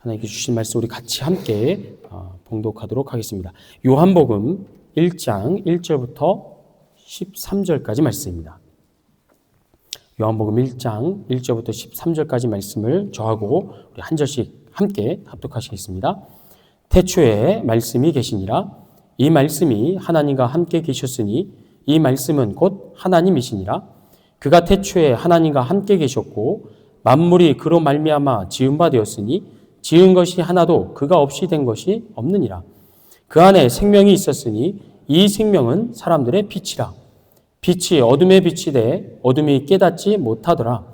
하나님께 주신 말씀 우리 같이 함께 봉독하도록 하겠습니다. 요한복음 1장 1절부터 13절까지 말씀입니다. 요한복음 1장 1절부터 13절까지 말씀을 저하고 우리 한 절씩 함께 합독하시겠습니다. 태초에 말씀이 계시니라. 이 말씀이 하나님과 함께 계셨으니 이 말씀은 곧 하나님이시니라. 그가 태초에 하나님과 함께 계셨고 만물이 그로 말미암아 지은 바 되었으니 지은 것이 하나도 그가 없이 된 것이 없느니라. 그 안에 생명이 있었으니 이 생명은 사람들의 빛이라. 빛이 어둠에 비치되 어둠이 깨닫지 못하더라.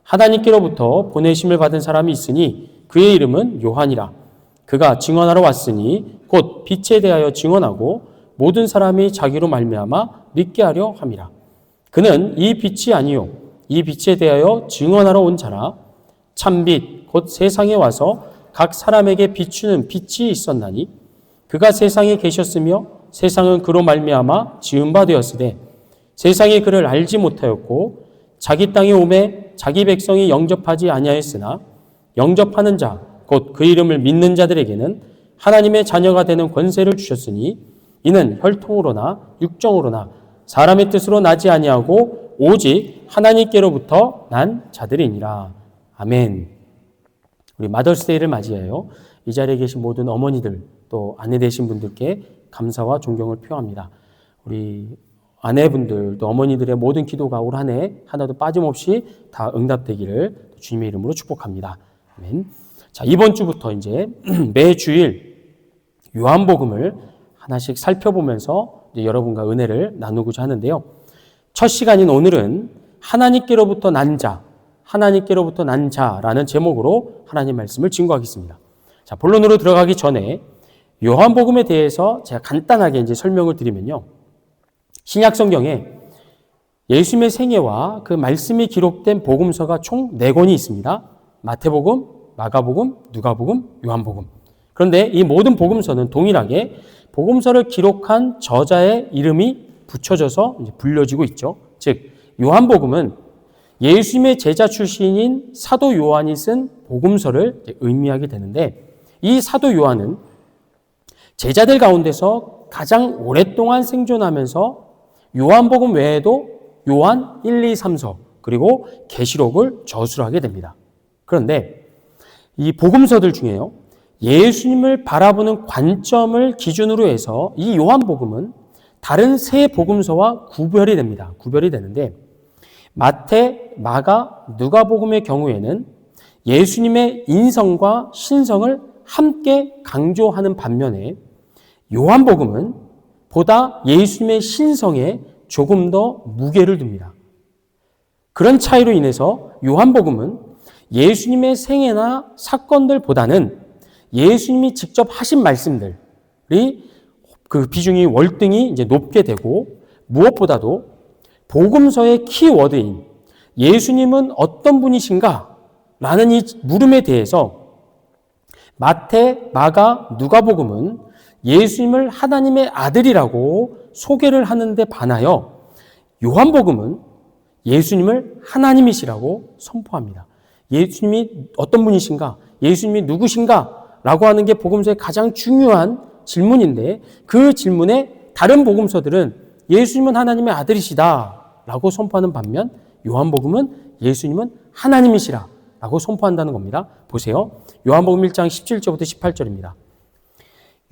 하나님께로부터 보내심을 받은 사람이 있으니 그의 이름은 요한이라. 그가 증언하러 왔으니 곧 빛에 대하여 증언하고 모든 사람이 자기로 말미암아 믿게 하려 함이라. 그는 이 빛이 아니요 이 빛에 대하여 증언하러 온 자라. 참빛 곧 세상에 와서 각 사람에게 비추는 빛이 있었나니 그가 세상에 계셨으며 세상은 그로 말미암아 지은 바 되었으되 세상이 그를 알지 못하였고 자기 땅에 오매 자기 백성이 영접하지 아니하였으나 영접하는 자 곧 그 이름을 믿는 자들에게는 하나님의 자녀가 되는 권세를 주셨으니 이는 혈통으로나 육정으로나 사람의 뜻으로 나지 아니하고 오직 하나님께로부터 난 자들이니라. 아멘. 우리 마더스데이를 맞이하여 이 자리에 계신 모든 어머니들 또 아내 되신 분들께 감사와 존경을 표합니다. 우리 아내분들 또 어머니들의 모든 기도가 올 한 해 하나도 빠짐없이 다 응답되기를 주님의 이름으로 축복합니다. 아멘. 자, 이번 주부터 이제 매주일 요한복음을 하나씩 살펴보면서 이제 여러분과 은혜를 나누고자 하는데요. 첫 시간인 오늘은 하나님께로부터 난 자, 하나님께로부터 난 자라는 제목으로 하나님 말씀을 증거하겠습니다. 자, 본론으로 들어가기 전에 요한복음에 대해서 제가 간단하게 이제 설명을 드리면요. 신약 성경에 예수님의 생애와 그 말씀이 기록된 복음서가 총 4권이 있습니다. 마태복음, 마가복음, 누가복음, 요한복음. 그런데 이 모든 복음서는 동일하게 복음서를 기록한 저자의 이름이 붙여져서 이제 불려지고 있죠. 즉, 요한복음은 예수님의 제자 출신인 사도 요한이 쓴 복음서를 의미하게 되는데 이 사도 요한은 제자들 가운데서 가장 오랫동안 생존하면서 요한복음 외에도 요한 1, 2, 3서 그리고 계시록을 저술하게 됩니다. 그런데 이 복음서들 중에요. 예수님을 바라보는 관점을 기준으로 해서 이 요한복음은 다른 세 복음서와 구별이 됩니다. 구별이 되는데 마태, 마가, 누가복음의 경우에는 예수님의 인성과 신성을 함께 강조하는 반면에 요한복음은 보다 예수님의 신성에 조금 더 무게를 둡니다. 그런 차이로 인해서 요한복음은 예수님의 생애나 사건들보다는 예수님이 직접 하신 말씀들이 그 비중이 월등히 이제 높게 되고 무엇보다도 복음서의 키워드인 예수님은 어떤 분이신가? 라는 이 물음에 대해서 마태, 마가, 누가복음은 예수님을 하나님의 아들이라고 소개를 하는데 반하여 요한복음은 예수님을 하나님이시라고 선포합니다. 예수님이 어떤 분이신가? 예수님이 누구신가? 라고 하는 게 복음서의 가장 중요한 질문인데 그 질문에 다른 복음서들은 예수님은 하나님의 아들이시다 라고 선포하는 반면 요한복음은 예수님은 하나님이시라 라고 선포한다는 겁니다. 보세요. 요한복음 1장 17절부터 18절입니다.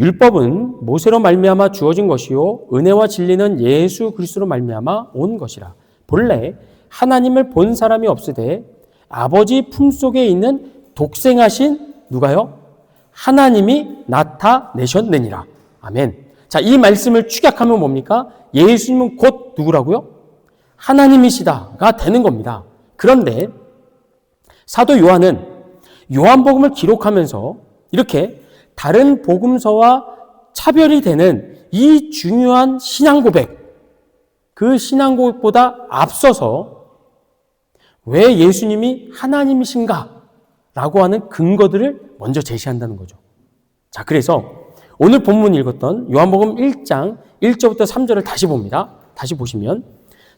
율법은 모세로 말미암아 주어진 것이요 은혜와 진리는 예수 그리스도로 말미암아 온 것이라. 본래 하나님을 본 사람이 없으되 아버지 품속에 있는 독생하신 누가요? 하나님이 나타내셨느니라. 아멘. 자, 이 말씀을 축약하면 뭡니까? 예수님은 곧 누구라고요? 하나님이시다가 되는 겁니다. 그런데 사도 요한은 요한복음을 기록하면서 이렇게 다른 복음서와 차별이 되는 이 중요한 신앙 고백, 그 신앙 고백보다 앞서서 왜 예수님이 하나님이신가? 라고 하는 근거들을 먼저 제시한다는 거죠. 자, 그래서 오늘 본문 읽었던 요한복음 1장 1절부터 3절을 다시 봅니다. 다시 보시면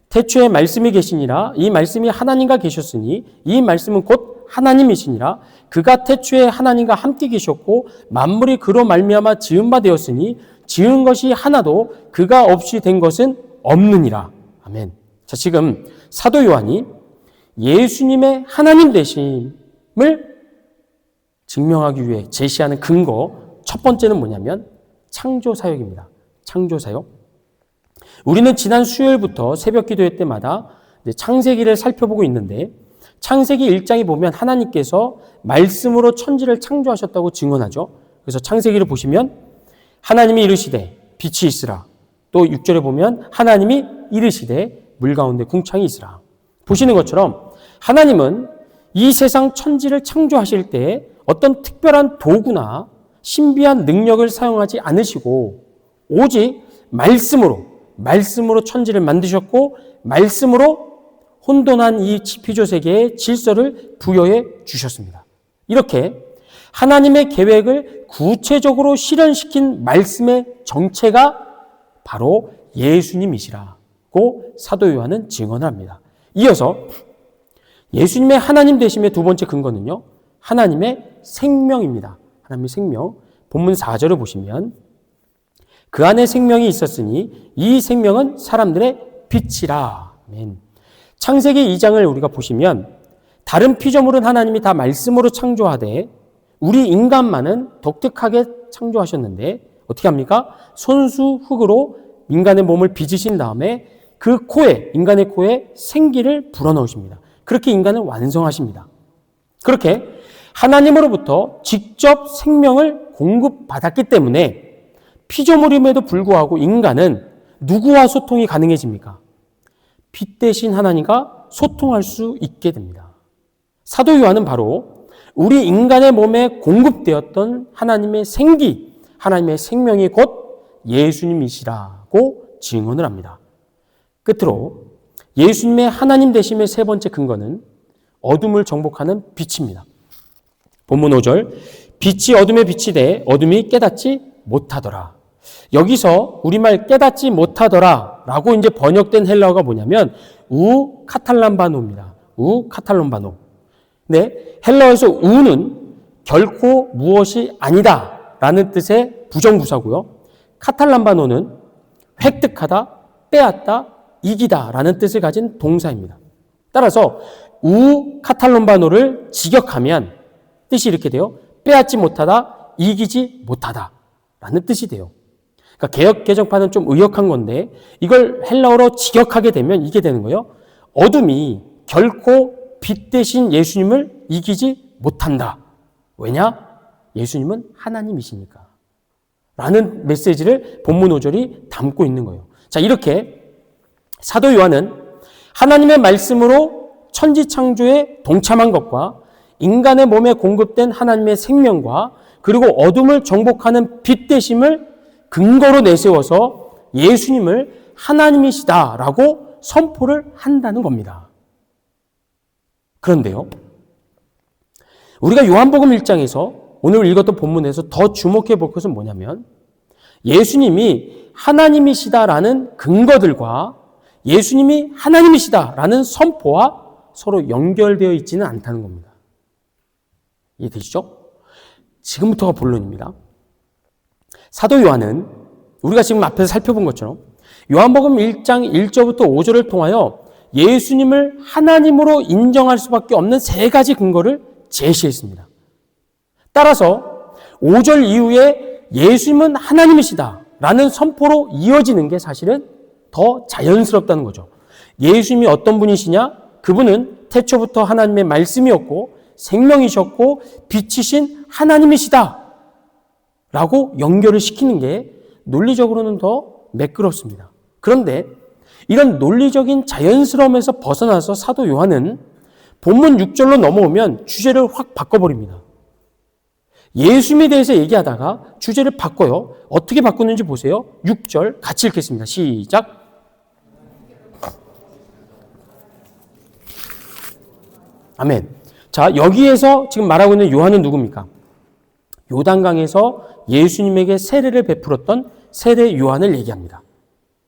태초에 말씀이 계시니라. 이 말씀이 하나님과 계셨으니 이 말씀은 곧 하나님이시니라. 그가 태초에 하나님과 함께 계셨고 만물이 그로 말미암아 지은 바 되었으니 지은 것이 하나도 그가 없이 된 것은 없느니라. 아멘. 자, 지금 사도 요한이 예수님의 하나님 되심을 증명하기 위해 제시하는 근거 첫 번째는 뭐냐면 창조 사역입니다. 창조 사역. 우리는 지난 수요일부터 새벽 기도회 때마다 창세기를 살펴보고 있는데 창세기 1장에 보면 하나님께서 말씀으로 천지를 창조하셨다고 증언하죠. 그래서 창세기를 보시면 하나님이 이르시되 빛이 있으라. 또 6절에 보면 하나님이 이르시되 물 가운데 궁창이 있으라. 보시는 것처럼 하나님은 이 세상 천지를 창조하실 때 어떤 특별한 도구나 신비한 능력을 사용하지 않으시고 오직 말씀으로 천지를 만드셨고 말씀으로 혼돈한 이 피조 세계에 질서를 부여해 주셨습니다. 이렇게 하나님의 계획을 구체적으로 실현시킨 말씀의 정체가 바로 예수님이시라고 사도 요한은 증언을 합니다. 이어서 예수님의 하나님 되심의 두 번째 근거는요, 하나님의 생명입니다. 하나님의 생명. 본문 4절을 보시면 그 안에 생명이 있었으니 이 생명은 사람들의 빛이라. 아멘. 창세기 2장을 우리가 보시면 다른 피조물은 하나님이 다 말씀으로 창조하되 우리 인간만은 독특하게 창조하셨는데 어떻게 합니까? 손수 흙으로 인간의 몸을 빚으신 다음에 그 코에, 인간의 코에 생기를 불어넣으십니다. 그렇게 인간을 완성하십니다. 그렇게 하나님으로부터 직접 생명을 공급받았기 때문에 피조물임에도 불구하고 인간은 누구와 소통이 가능해집니까? 빛 대신 하나님과 소통할 수 있게 됩니다. 사도 요한은 바로 우리 인간의 몸에 공급되었던 하나님의 생기, 하나님의 생명이 곧 예수님이시라고 증언을 합니다. 끝으로 예수님의 하나님 되심의 세 번째 근거는 어둠을 정복하는 빛입니다. 본문 5절, 빛이 어둠에 비치되 어둠이 깨닫지 못하더라. 여기서 우리말 깨닫지 못하더라 라고 이제 번역된 헬라어가 뭐냐면 우 카탈람바노입니다. 우 카탈람바노. 네, 헬라어에서 우는 결코 무엇이 아니다 라는 뜻의 부정부사고요. 카탈람바노는 획득하다, 빼앗다, 이기다 라는 뜻을 가진 동사입니다. 따라서 우 카탈람바노를 직역하면 뜻이 이렇게 돼요. 빼앗지 못하다, 이기지 못하다 라는 뜻이 돼요. 그러니까 개역 개정판은 좀 의역한 건데 이걸 헬라어로 직역하게 되면 이게 되는 거예요. 어둠이 결코 빛 대신 예수님을 이기지 못한다. 왜냐? 예수님은 하나님이시니까. 라는 메시지를 본문 5절이 담고 있는 거예요. 자, 이렇게 사도 요한은 하나님의 말씀으로 천지 창조에 동참한 것과 인간의 몸에 공급된 하나님의 생명과 그리고 어둠을 정복하는 빛 되심을 근거로 내세워서 예수님을 하나님이시다라고 선포를 한다는 겁니다. 그런데요, 우리가 요한복음 1장에서 오늘 읽었던 본문에서 더 주목해 볼 것은 뭐냐면 예수님이 하나님이시다라는 근거들과 예수님이 하나님이시다라는 선포와 서로 연결되어 있지는 않다는 겁니다. 이해되시죠? 지금부터가 본론입니다. 사도 요한은 우리가 지금 앞에서 살펴본 것처럼 요한복음 1장 1절부터 5절을 통하여 예수님을 하나님으로 인정할 수밖에 없는 세 가지 근거를 제시했습니다. 따라서 5절 이후에 예수님은 하나님이시다 라는 선포로 이어지는 게 사실은 더 자연스럽다는 거죠. 예수님이 어떤 분이시냐? 그분은 태초부터 하나님의 말씀이었고 생명이셨고 빛이신 하나님이시다 라고 연결을 시키는 게 논리적으로는 더 매끄럽습니다. 그런데 이런 논리적인 자연스러움에서 벗어나서 사도 요한은 본문 6절로 넘어오면 주제를 확 바꿔버립니다. 예수님에 대해서 얘기하다가 주제를 바꿔요. 어떻게 바꾸는지 보세요. 6절 같이 읽겠습니다. 시작. 아멘. 자, 여기에서 지금 말하고 있는 요한은 누굽니까? 요단강에서 예수님에게 세례를 베풀었던 세례 요한을 얘기합니다.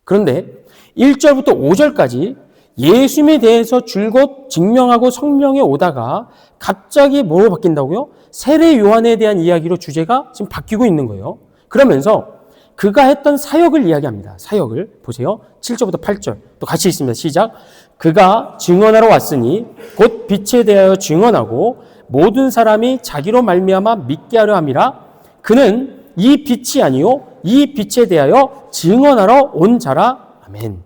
그런데 1절부터 5절까지 예수님에 대해서 줄곧 증명하고 성명해 오다가 갑자기 뭐로 바뀐다고요? 세례 요한에 대한 이야기로 주제가 지금 바뀌고 있는 거예요. 그러면서 그가 했던 사역을 이야기합니다. 사역을 보세요. 7절부터 8절 또 같이 있습니다. 시작. 그가 증언하러 왔으니 곧 빛에 대하여 증언하고 모든 사람이 자기로 말미암아 믿게 하려 함이라. 그는 이 빛이 아니요 이 빛에 대하여 증언하러 온 자라. 아멘.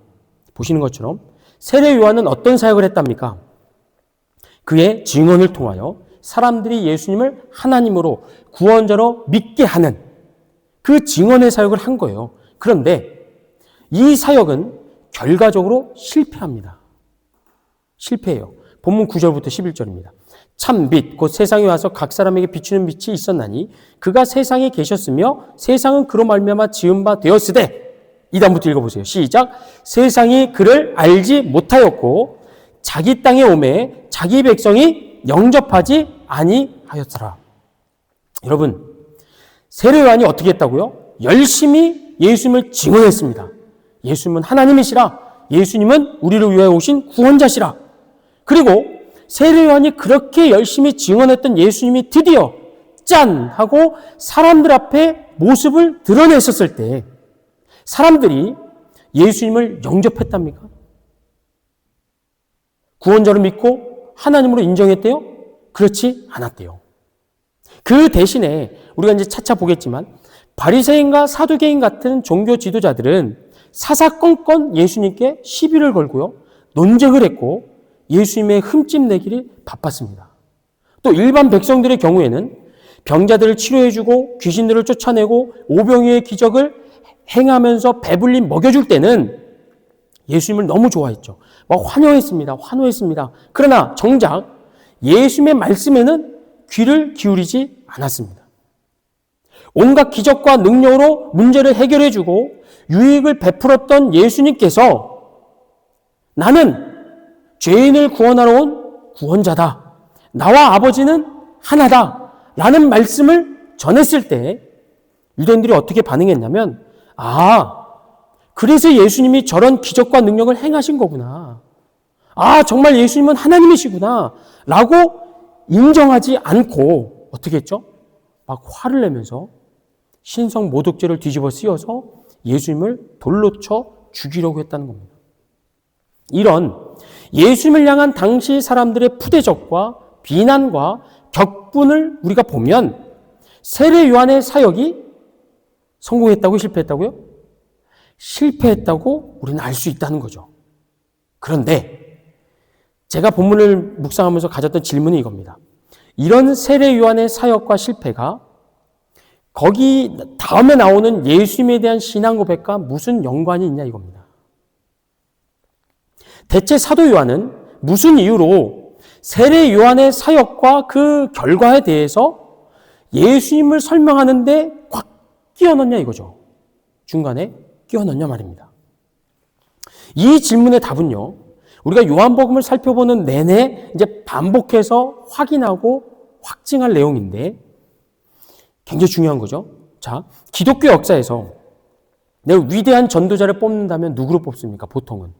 보시는 것처럼 세례 요한은 어떤 사역을 했답니까? 그의 증언을 통하여 사람들이 예수님을 하나님으로 구원자로 믿게 하는 그 증언의 사역을 한 거예요. 그런데 이 사역은 결과적으로 실패합니다. 실패해요. 본문 9절부터 11절입니다. 참 빛, 곧 세상에 와서 각 사람에게 비추는 빛이 있었나니 그가 세상에 계셨으며 세상은 그로 말미암아 지은 바 되었으되. 2단부터 읽어보세요. 시작. 세상이 그를 알지 못하였고 자기 땅에 오매 자기 백성이 영접하지 아니하였더라. 여러분, 세례 요한이 어떻게 했다고요? 열심히 예수님을 증언했습니다. 예수님은 하나님이시라. 예수님은 우리를 위하여 오신 구원자시라. 그리고 세례 요한이 그렇게 열심히 증언했던 예수님이 드디어 짠! 하고 사람들 앞에 모습을 드러냈었을 때 사람들이 예수님을 영접했답니까? 구원자로 믿고 하나님으로 인정했대요? 그렇지 않았대요. 그 대신에 우리가 이제 차차 보겠지만 바리새인과 사두개인 같은 종교 지도자들은 사사건건 예수님께 시비를 걸고요. 논쟁을 했고 예수님의 흠집 내기를 바빴습니다. 또 일반 백성들의 경우에는 병자들을 치료해주고 귀신들을 쫓아내고 오병이의 기적을 행하면서 배불리 먹여줄 때는 예수님을 너무 좋아했죠. 막 환호했습니다. 그러나 정작 예수님의 말씀에는 귀를 기울이지 않았습니다. 온갖 기적과 능력으로 문제를 해결해주고 유익을 베풀었던 예수님께서 나는 죄인을 구원하러 온 구원자다. 나와 아버지는 하나다. 라는 말씀을 전했을 때 유대인들이 어떻게 반응했냐면 그래서 예수님이 저런 기적과 능력을 행하신 거구나. 정말 예수님은 하나님이시구나. 라고 인정하지 않고 어떻게 했죠? 막 화를 내면서 신성 모독죄를 뒤집어 씌워서 예수님을 돌로 쳐 죽이려고 했다는 겁니다. 이런 예수님을 향한 당시 사람들의 푸대접과 비난과 격분을 우리가 보면 세례 요한의 사역이 성공했다고 실패했다고요? 실패했다고 우리는 알 수 있다는 거죠. 그런데 제가 본문을 묵상하면서 가졌던 질문이 이겁니다. 이런 세례 요한의 사역과 실패가 거기 다음에 나오는 예수님에 대한 신앙 고백과 무슨 연관이 있냐 이겁니다. 대체 사도 요한은 무슨 이유로 세례 요한의 사역과 그 결과에 대해서 예수님을 설명하는데 꽉 끼워 넣냐 이거죠. 중간에 끼워 넣냐 말입니다. 이 질문의 답은요, 우리가 요한복음을 살펴보는 내내 이제 반복해서 확인하고 확증할 내용인데 굉장히 중요한 거죠. 자, 기독교 역사에서 내가 위대한 전도자를 뽑는다면 누구를 뽑습니까? 보통은.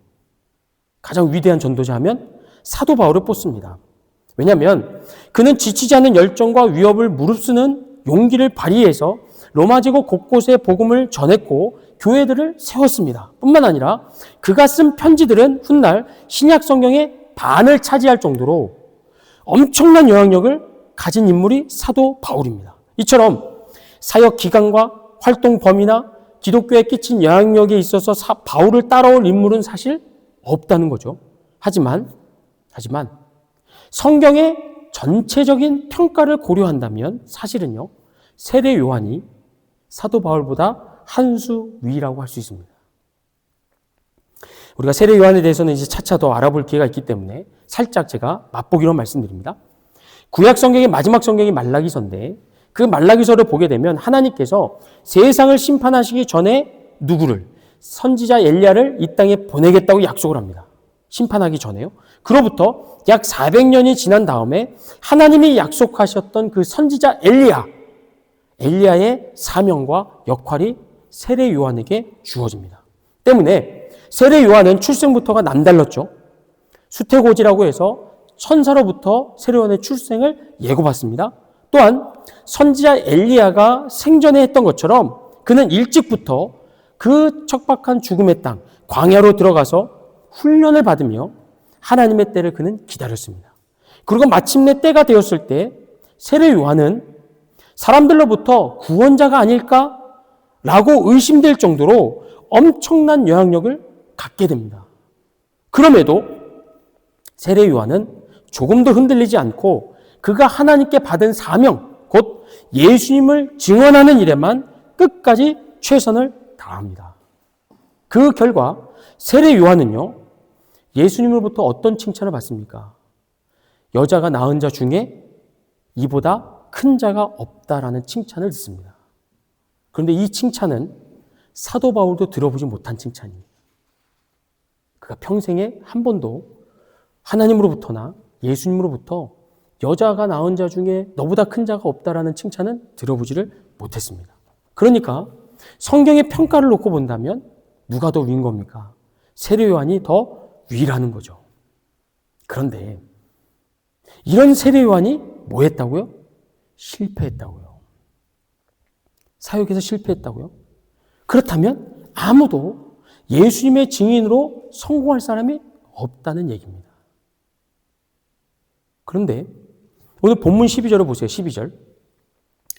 가장 위대한 전도자 하면 사도 바울을 뽑습니다. 왜냐하면 그는 지치지 않는 열정과 위협을 무릅쓰는 용기를 발휘해서 로마 제국 곳곳에 복음을 전했고 교회들을 세웠습니다. 뿐만 아니라 그가 쓴 편지들은 훗날 신약 성경의 반을 차지할 정도로 엄청난 영향력을 가진 인물이 사도 바울입니다. 이처럼 사역 기간과 활동 범위나 기독교에 끼친 영향력에 있어서 바울을 따라올 인물은 사실 없다는 거죠. 하지만 성경의 전체적인 평가를 고려한다면 사실은요, 세례 요한이 사도 바울보다 한 수 위라고 할 수 있습니다. 우리가 세례 요한에 대해서는 이제 차차 더 알아볼 기회가 있기 때문에 살짝 제가 맛보기로 말씀드립니다. 구약 성경의 마지막 성경이 말라기서인데 그 말라기서를 보게 되면 하나님께서 세상을 심판하시기 전에 누구를? 선지자 엘리야를 이 땅에 보내겠다고 약속을 합니다. 심판하기 전에요. 그로부터 약 400년이 지난 다음에 하나님이 약속하셨던 그 선지자 엘리야의 사명과 역할이 세례 요한에게 주어집니다. 때문에 세례 요한은 출생부터가 남달랐죠. 수태고지라고 해서 천사로부터 세례요한의 출생을 예고받습니다. 또한 선지자 엘리야가 생전에 했던 것처럼 그는 일찍부터 그 척박한 죽음의 땅 광야로 들어가서 훈련을 받으며 하나님의 때를 그는 기다렸습니다. 그리고 마침내 때가 되었을 때 세례 요한은 사람들로부터 구원자가 아닐까라고 의심될 정도로 엄청난 영향력을 갖게 됩니다. 그럼에도 세례 요한은 조금도 흔들리지 않고 그가 하나님께 받은 사명, 곧 예수님을 증언하는 일에만 끝까지 최선을 다합니다. 그 결과 세례 요한은요, 예수님으로부터 어떤 칭찬을 받습니까? 여자가 낳은 자 중에 이보다 큰 자가 없다라는 칭찬을 듣습니다. 그런데 이 칭찬은 사도 바울도 들어보지 못한 칭찬입니다. 그가 평생에 한 번도 하나님으로부터나 예수님으로부터 여자가 낳은 자 중에 너보다 큰 자가 없다라는 칭찬은 들어보지를 못했습니다. 그러니까 성경의 평가를 놓고 본다면 누가 더 위인 겁니까? 세례 요한이 더 위라는 거죠. 그런데 이런 세례 요한이 뭐 했다고요? 실패했다고요. 사역에서 실패했다고요? 그렇다면 아무도 예수님의 증인으로 성공할 사람이 없다는 얘기입니다. 그런데 오늘 본문 12절을 보세요. 12절.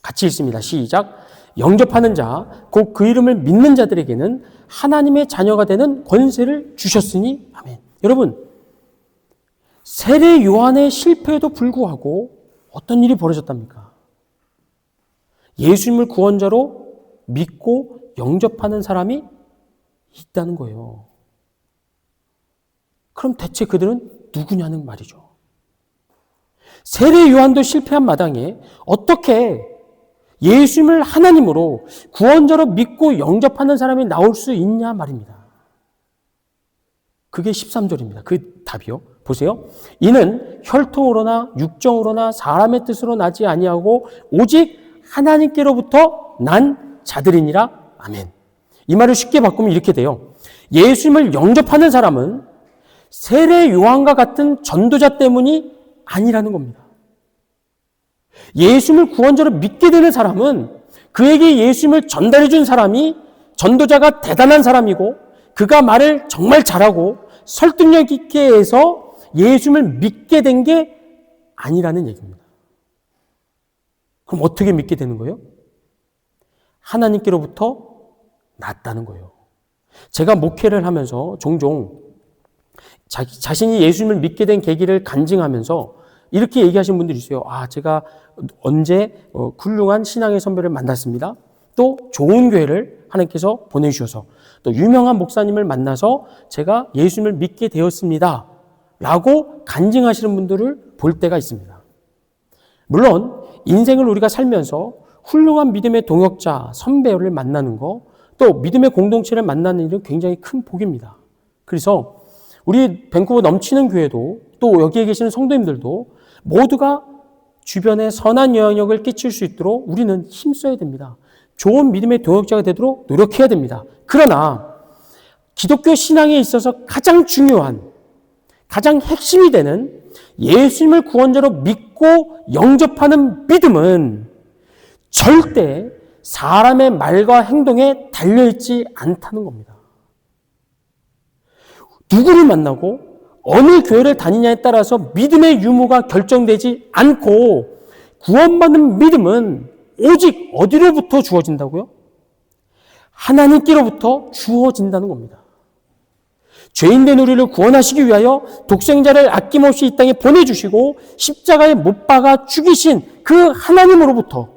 같이 읽습니다. 시작. 영접하는 자, 곧 그 이름을 믿는 자들에게는 하나님의 자녀가 되는 권세를 주셨으니 아멘. 여러분, 세례 요한의 실패에도 불구하고 어떤 일이 벌어졌답니까? 예수님을 구원자로 믿고 영접하는 사람이 있다는 거예요. 그럼 대체 그들은 누구냐는 말이죠. 세례 요한도 실패한 마당에 어떻게 예수님을 하나님으로 구원자로 믿고 영접하는 사람이 나올 수 있냐 말입니다. 그게 13절입니다. 그 답이요. 보세요. 이는 혈통으로나 육정으로나 사람의 뜻으로 나지 아니하고 오직 하나님께로부터 난 자들이니라. 아멘. 이 말을 쉽게 바꾸면 이렇게 돼요. 예수님을 영접하는 사람은 세례 요한과 같은 전도자 때문이 아니라는 겁니다. 예수님을 구원자로 믿게 되는 사람은 그에게 예수님을 전달해 준 사람이 전도자가 대단한 사람이고 그가 말을 정말 잘하고 설득력 있게 해서 예수님을 믿게 된 게 아니라는 얘기입니다. 그럼 어떻게 믿게 되는 거예요? 하나님께로부터 났다는 거예요. 제가 목회를 하면서 종종 자신이 예수님을 믿게 된 계기를 간증하면서 이렇게 얘기하시는 분들이 있어요. 제가 언제 훌륭한 신앙의 선배를 만났습니다. 또 좋은 교회를 하나님께서 보내주셔서 또 유명한 목사님을 만나서 제가 예수님을 믿게 되었습니다. 라고 간증하시는 분들을 볼 때가 있습니다. 물론 인생을 우리가 살면서 훌륭한 믿음의 동역자, 선배를 만나는 거, 또 믿음의 공동체를 만나는 일은 굉장히 큰 복입니다. 그래서 우리 밴쿠버 넘치는 교회도 또 여기에 계시는 성도님들도 모두가 주변에 선한 영향력을 끼칠 수 있도록 우리는 힘써야 됩니다. 좋은 믿음의 동역자가 되도록 노력해야 됩니다. 그러나 기독교 신앙에 있어서 가장 중요한, 가장 핵심이 되는 예수님을 구원자로 믿고 영접하는 믿음은 절대 사람의 말과 행동에 달려있지 않다는 겁니다. 누구를 만나고 어느 교회를 다니냐에 따라서 믿음의 유무가 결정되지 않고 구원받는 믿음은 오직 어디로부터 주어진다고요? 하나님께로부터 주어진다는 겁니다. 죄인된 우리를 구원하시기 위하여 독생자를 아낌없이 이 땅에 보내주시고 십자가에 못 박아 죽이신 그 하나님으로부터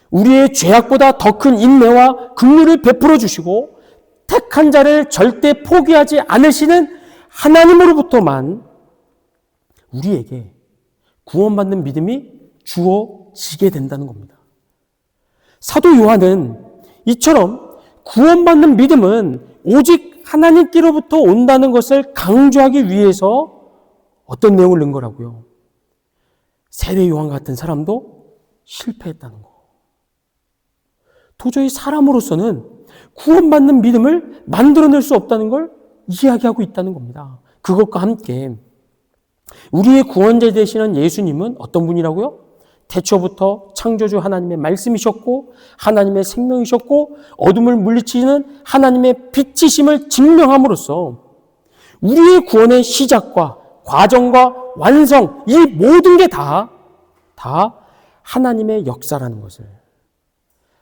우리의 죄악보다 더 큰 인내와 긍휼을 베풀어 주시고 택한 자를 절대 포기하지 않으시는 하나님으로부터만 우리에게 구원받는 믿음이 주어지게 된다는 겁니다. 사도 요한은 이처럼 구원받는 믿음은 오직 하나님께로부터 온다는 것을 강조하기 위해서 어떤 내용을 넣은 거라고요? 세례 요한 같은 사람도 실패했다는 거. 도저히 사람으로서는 구원받는 믿음을 만들어낼 수 없다는 걸 이야기하고 있다는 겁니다. 그것과 함께 우리의 구원자 되시는 예수님은 어떤 분이라고요? 태초부터 창조주 하나님의 말씀이셨고 하나님의 생명이셨고 어둠을 물리치는 하나님의 빛이심을 증명함으로써 우리의 구원의 시작과 과정과 완성, 이 모든 게 다 하나님의 역사라는 것을,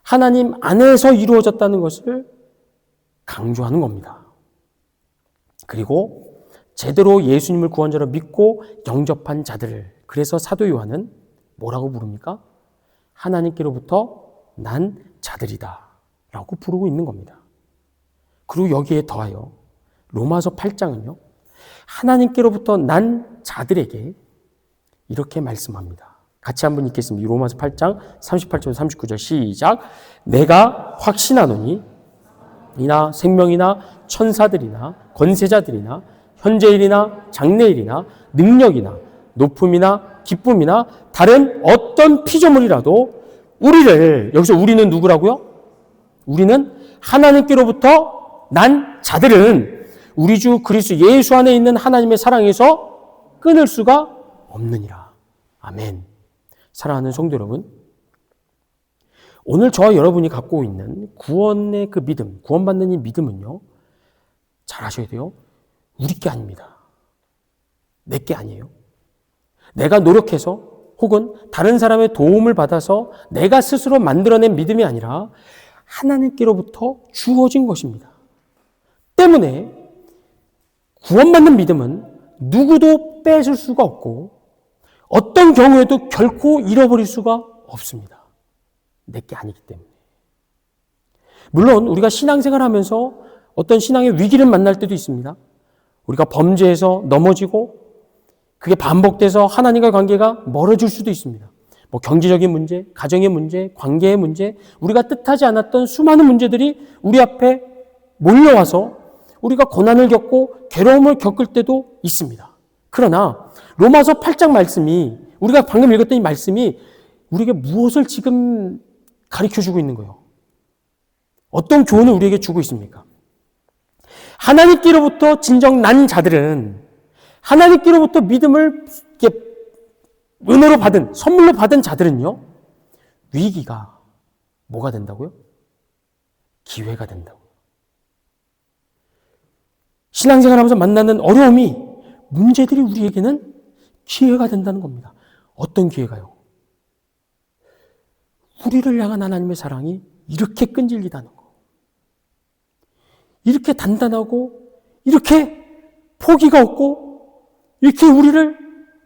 하나님 안에서 이루어졌다는 것을 강조하는 겁니다. 그리고 제대로 예수님을 구원자로 믿고 영접한 자들을, 그래서 사도 요한은 뭐라고 부릅니까? 하나님께로부터 난 자들이다 라고 부르고 있는 겁니다. 그리고 여기에 더하여 로마서 8장은요, 하나님께로부터 난 자들에게 이렇게 말씀합니다. 같이 한번 읽겠습니다. 로마서 8장 38절 39절 시작. 내가 확신하노니 이나 생명이나 천사들이나 권세자들이나 현재일이나 장래일이나 능력이나 높음이나 기쁨이나 다른 어떤 피조물이라도 우리를, 여기서 우리는 누구라고요? 우리는 하나님께로부터 난 자들은 우리 주 그리스도 예수 안에 있는 하나님의 사랑에서 끊을 수가 없느니라. 아멘. 사랑하는 성도 여러분, 오늘 저와 여러분이 갖고 있는 구원의 그 믿음, 구원받는 이 믿음은요, 잘 아셔야 돼요. 우리 게 아닙니다. 내 게 아니에요. 내가 노력해서 혹은 다른 사람의 도움을 받아서 내가 스스로 만들어낸 믿음이 아니라 하나님께로부터 주어진 것입니다. 때문에 구원받는 믿음은 누구도 뺏을 수가 없고 어떤 경우에도 결코 잃어버릴 수가 없습니다. 내 게 아니기 때문에. 물론 우리가 신앙생활 하면서 어떤 신앙의 위기를 만날 때도 있습니다. 우리가 범죄해서 넘어지고 그게 반복돼서 하나님과 관계가 멀어질 수도 있습니다. 뭐 경제적인 문제, 가정의 문제, 관계의 문제, 우리가 뜻하지 않았던 수많은 문제들이 우리 앞에 몰려와서 우리가 고난을 겪고 괴로움을 겪을 때도 있습니다. 그러나 로마서 8장 말씀이, 우리가 방금 읽었던 이 말씀이 우리에게 무엇을 지금 가르쳐주고 있는 거예요? 어떤 교훈을 우리에게 주고 있습니까? 하나님께로부터 진정 난 자들은, 하나님께로부터 믿음을 은혜로 받은, 선물로 받은 자들은요, 위기가 뭐가 된다고요? 기회가 된다고요. 신앙생활 하면서 만나는 어려움이, 문제들이 우리에게는 기회가 된다는 겁니다. 어떤 기회가요? 우리를 향한 하나님의 사랑이 이렇게 끈질기다는 거. 이렇게 단단하고, 이렇게 포기가 없고, 이렇게 우리를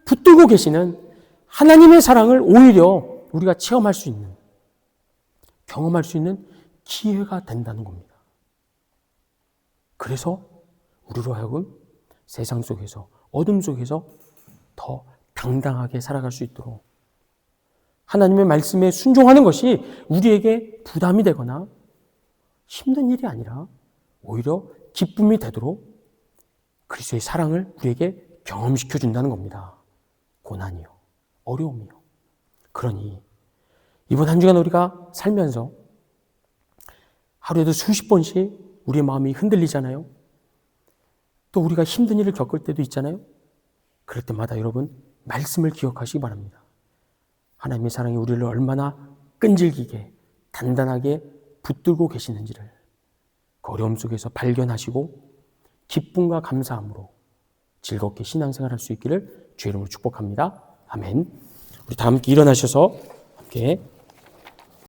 붙들고 계시는 하나님의 사랑을 오히려 우리가 체험할 수 있는, 경험할 수 있는 기회가 된다는 겁니다. 그래서 우리로 하여금 세상 속에서, 어둠 속에서 더 당당하게 살아갈 수 있도록 하나님의 말씀에 순종하는 것이 우리에게 부담이 되거나 힘든 일이 아니라 오히려 기쁨이 되도록 그리스도의 사랑을 우리에게 경험시켜 준다는 겁니다. 고난이요, 어려움이요. 그러니 이번 한 주간 우리가 살면서 하루에도 수십 번씩 우리의 마음이 흔들리잖아요. 또 우리가 힘든 일을 겪을 때도 있잖아요. 그럴 때마다 여러분 말씀을 기억하시기 바랍니다. 하나님의 사랑이 우리를 얼마나 끈질기게 단단하게 붙들고 계시는지를 그 어려움 속에서 발견하시고 기쁨과 감사함으로 즐겁게 신앙생활 할 수 있기를 주의 이름으로 축복합니다. 아멘. 우리 다 함께 일어나셔서 함께